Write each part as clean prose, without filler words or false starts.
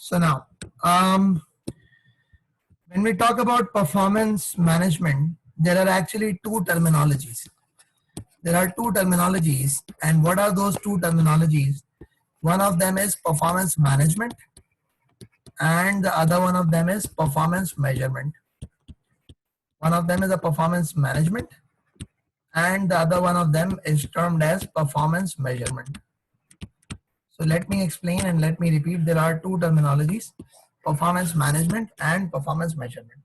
So now, when we talk about performance management, there are actually two terminologies. There are two terminologies, and what are those two terminologies? One of them is performance management, and the other one of them is performance measurement. One of them is a performance management, and the other one of them is termed as performance measurement. So let me explain and let me repeat. There are two terminologies: performance management and performance measurement.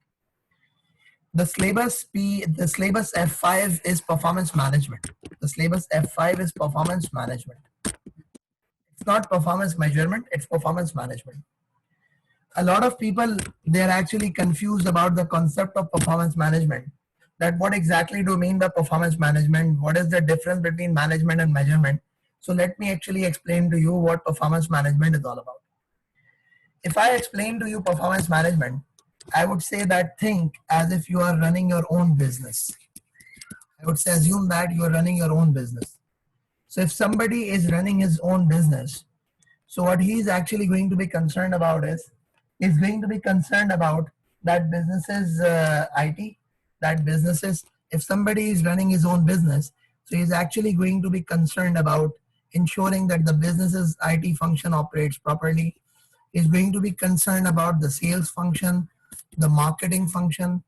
The syllabus F5 is performance management. The syllabus F5 is performance management. It's not performance measurement, it's performance management. A lot of people, they're actually confused about the concept of performance management. That what exactly do you mean by performance management? What is the difference between management and measurement? So let me actually explain to you what performance management is all about. If I explain to you performance management, I would say that think as if you are running your own business. I would say assume that you are running your own business. So if somebody is running his own business, so what he is actually going to be concerned about is going to be concerned about that business's IT, that businesses, if somebody is running his own business, so he's actually going to be concerned about ensuring that the business's IT function operates properly. Is going to be concerned about the sales function, the marketing function,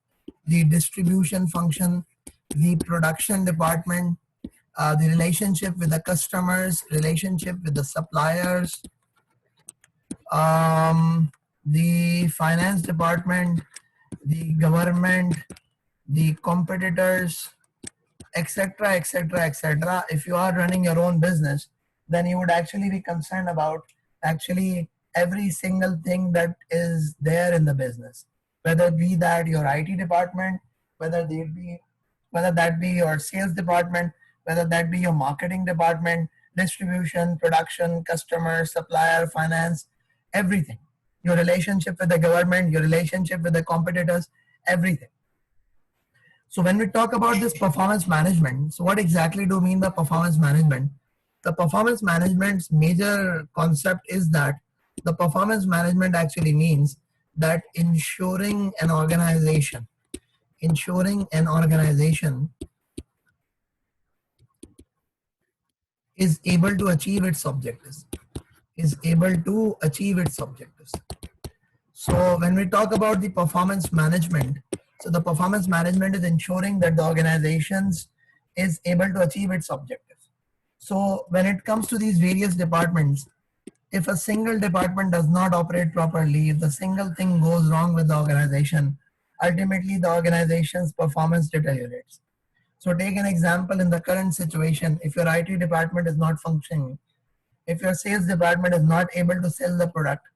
the distribution function, the production department, the relationship with the customers, relationship with the suppliers, the finance department, the government, the competitors, etc., etc., etc. If you are running your own business, then you would actually be concerned about actually every single thing that is there in the business, whether it be that your IT department, whether that be your sales department, whether that be your marketing department, distribution, production, customer, supplier, finance, everything. Your relationship with the government, your relationship with the competitors, everything. So when we talk about this performance management, so what exactly do we mean by performance management? The performance management's major concept is that the performance management actually means that ensuring an organization is able to achieve its objectives. So when we talk about the performance management, so the performance management is ensuring that the organizations is able to achieve its objectives. So when it comes to these various departments, if a single department does not operate properly, if the single thing goes wrong with the organization, ultimately the organization's performance deteriorates. So take an example in the current situation. If your IT department is not functioning, if your sales department is not able to sell the product,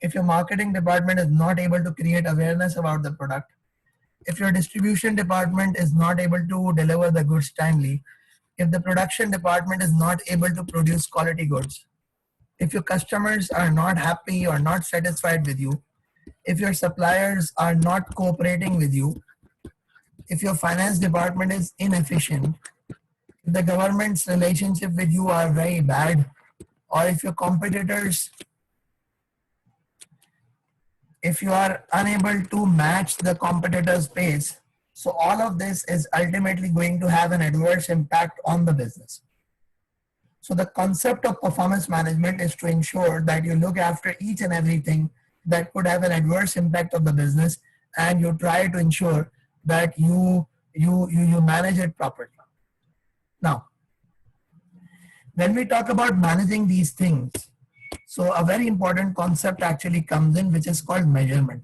if your marketing department is not able to create awareness about the product, if your distribution department is not able to deliver the goods timely, if the production department is not able to produce quality goods, if your customers are not happy or not satisfied with you, if your suppliers are not cooperating with you, if your finance department is inefficient, if the government's relationship with you are very bad, or if your competitors, if you are unable to match the competitor's pace, so all of this is ultimately going to have an adverse impact on the business. So the concept of performance management is to ensure that you look after each and everything that could have an adverse impact on the business, and you try to ensure that you manage it properly. Now, when we talk about managing these things, so a very important concept actually comes in, which is called measurement.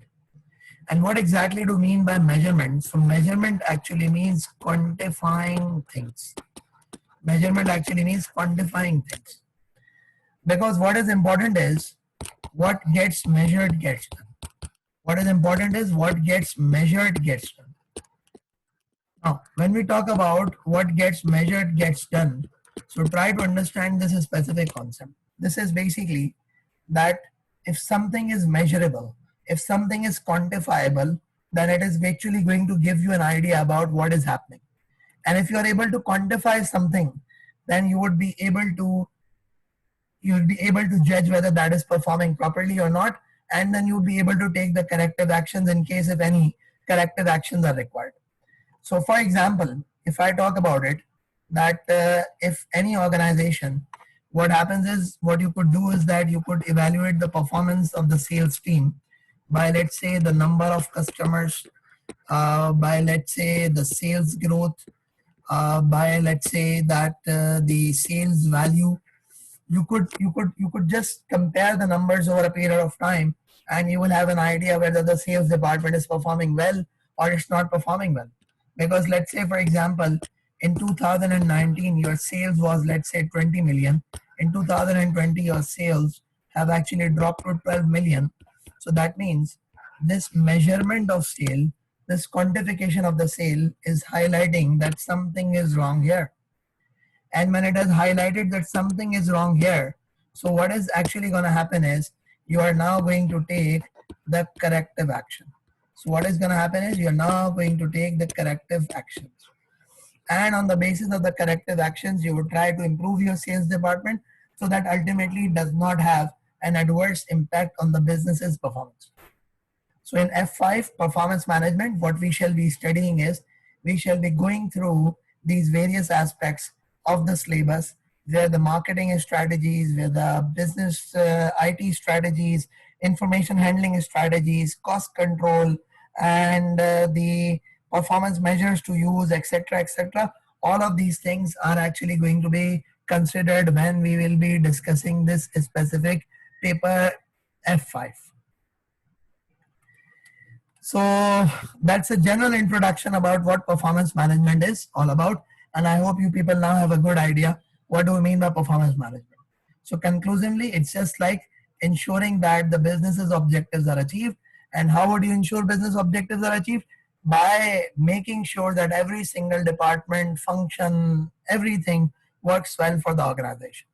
And what exactly do we mean by measurement? So measurement actually means quantifying things. Measurement actually means quantifying things. Because what is important is what gets measured gets done. What is important is what gets measured gets done. Now, when we talk about what gets measured gets done, so try to understand this specific concept. This is basically that if something is measurable, if something is quantifiable, then it is actually going to give you an idea about what is happening. And if you are able to quantify something, then you would be able to judge whether that is performing properly or not, and then you'll be able to take the corrective actions in case if any corrective actions are required. So for example, if I talk about it, that if any organization, what happens is, what you could do is that you could evaluate the performance of the sales team by, let's say, the number of customers, by, let's say, the sales growth, by, let's say, that the sales value. You could just compare the numbers over a period of time, and you will have an idea whether the sales department is performing well or it's not performing well. Because let's say, for example, in 2019 your sales was, let's say, 20 million. In 2020 your sales have actually dropped to 12 million. So that means this measurement of sale, this quantification of the sale is highlighting that something is wrong here. And when it has highlighted that something is wrong here, so what is actually going to happen is you are now going to take the corrective action. So what is going to happen is you're now going to take the corrective actions. And on the basis of the corrective actions, you would try to improve your sales department so that ultimately it does not have an adverse impact on the business's performance. So in F5 performance management, what we shall be studying is we shall be going through these various aspects of the syllabus, where the marketing strategies, where the business IT strategies, information handling strategies, cost control, and the performance measures to use, etc., etc. All of these things are actually going to be considered when we will be discussing this specific paper F5. So that's a general introduction about what performance management is all about. And I hope you people now have a good idea what do we mean by performance management. So conclusively, it's just like ensuring that the business's objectives are achieved. And how would you ensure business objectives are achieved? By making sure that every single department, function, everything works well for the organization.